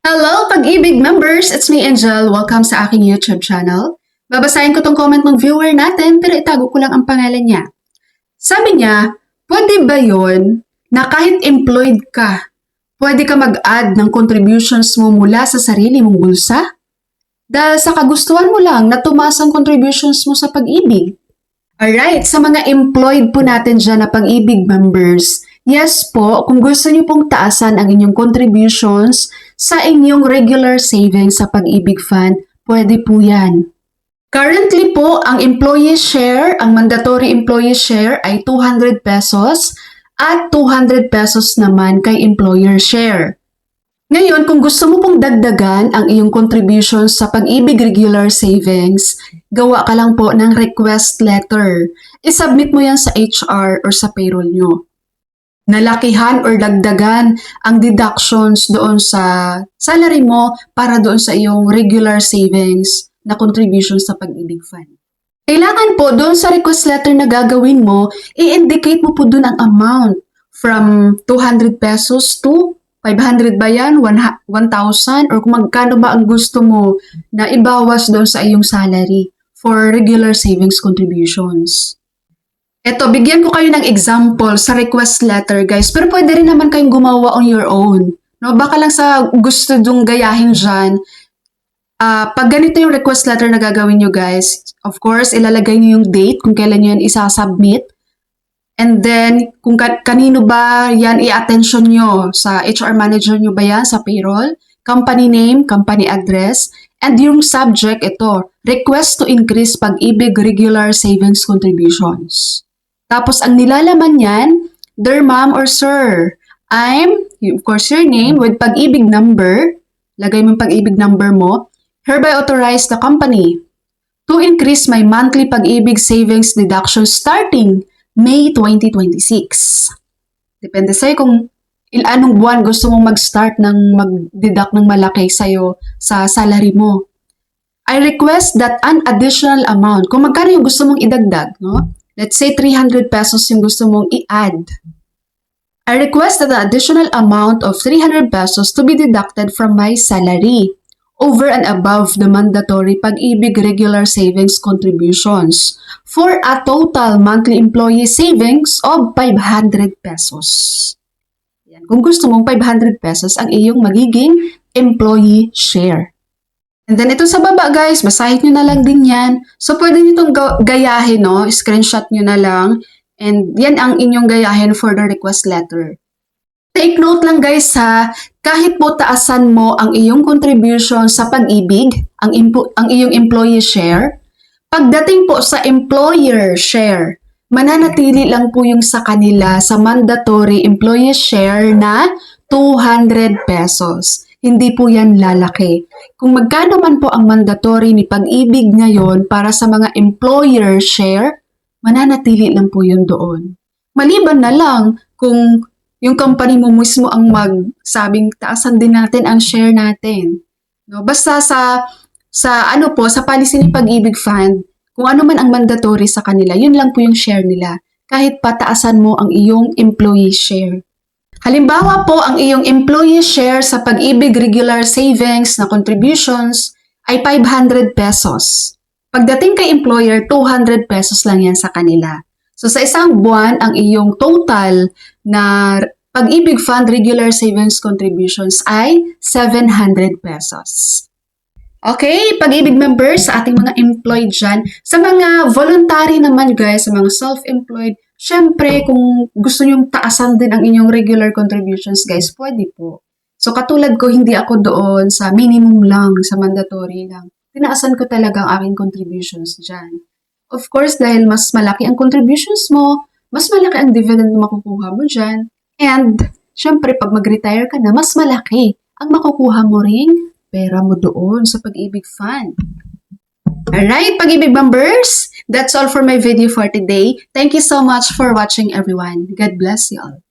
Hello, Pag-ibig members! It's me, Angel. Welcome sa aking YouTube channel. Babasahin ko tong comment ng viewer natin pero itago ko lang ang pangalan niya. Sabi niya, pwede ba yon na kahit employed ka, pwede ka mag-add ng contributions mo mula sa sarili mong bulsa? Dahil sa kagustuhan mo lang na tumaas ang contributions mo sa Pag-ibig. Alright, sa mga employed po natin dyan na Pag-ibig members, yes po, kung gusto niyo pong taasan ang inyong contributions sa inyong regular savings sa Pag-ibig Fund, pwede po yan. Currently po, ang employee share, ang mandatory employee share ay 200 pesos at 200 pesos naman kay employer share. Ngayon, kung gusto mo pong dagdagan ang iyong contributions sa Pag-ibig regular savings, gawa ka lang po ng request letter. I-submit mo yan sa HR or sa payroll nyo. Nalakihan or dagdagan ang deductions doon sa salary mo para doon sa iyong regular savings na contributions sa Pag-ibig Fund. Kailangan po doon sa request letter na gagawin mo, i-indicate mo po doon ang amount from 200 pesos to 500 ba yan? 1,000? Or kung magkano ba ang gusto mo na ibawas doon sa iyong salary for regular savings contributions. Eto, bigyan ko kayo ng example sa request letter, guys. Pero pwede rin naman kayong gumawa on your own. No? Baka lang sa gusto dung gayahin dyan. Pag ganito yung request letter na gagawin nyo, guys, of course, ilalagay nyo yung date kung kailan nyo yan isasubmit. And then, kung kanino ba yan i-attention nyo, sa HR manager nyo ba yan, sa payroll, company name, company address, and yung subject, ito, request to increase Pag-ibig regular savings contributions. Tapos, ang nilalaman yan, dear ma'am or sir, of course, your name with Pag-ibig number, lagay mo yung Pag-ibig number mo, hereby authorize the company to increase my monthly Pag-ibig savings deduction starting May 2026. Depende sa'yo kung anong buwan gusto mong mag-start ng mag-deduct ng malaki sa'yo sa salary mo. I request that an additional amount, kung magkano yung gusto mong idagdag, no? Let's say 300 pesos yung gusto mong i-add. I request that an additional amount of 300 pesos to be deducted from my salary over and above the mandatory Pag-ibig regular savings contributions for a total monthly employee savings of 500 pesos. Yan. Kung gusto mong 500 pesos ang iyong magiging employee share. And then ito sa baba, guys, basahin nyo na lang din yan. So pwede nyo itong gayahin, no? Screenshot nyo na lang. And yan ang inyong gayahin for the request letter. Take note lang, guys, ha, kahit po taasan mo ang iyong contribution sa Pag-ibig, ang iyong employee share, pagdating po sa employer share, mananatili lang po yung sa kanila sa mandatory employee share na 200 pesos. Hindi po yan lalaki. Kung magkano man po ang mandatory ni Pag-ibig ngayon para sa mga employer share, mananatili lang po yun doon. Maliban na lang kung yung company mo mismo ang magsabing taasan din natin ang share natin. No? Basta sa policy ni Pag-ibig Fund, kung ano man ang mandatory sa kanila, yun lang po yung share nila. Kahit pataasan mo ang iyong employee share. Halimbawa po, ang iyong employee share sa Pag-ibig regular savings na contributions ay 500 pesos. Pagdating kay employer, 200 pesos lang yan sa kanila. So sa isang buwan, ang iyong total na Pag-ibig Fund regular savings contributions ay 700 pesos. Okay, Pag-ibig members, sa ating mga employed dyan. Sa mga voluntary naman, guys, sa mga self-employed, syempre, kung gusto nyong taasan din ang inyong regular contributions, guys, pwede po. So katulad ko, hindi ako doon sa minimum lang, sa mandatory lang. Tinaasan ko talaga ang aking contributions dyan. Of course, dahil mas malaki ang contributions mo, mas malaki ang dividend na makukuha mo dyan. And, syempre, pag mag-retire ka na, mas malaki ang makukuha mo ring pera mo doon sa Pag-ibig Fund. Alright, Pag-ibig members, that's all for my video for today. Thank you so much for watching, everyone. God bless you all.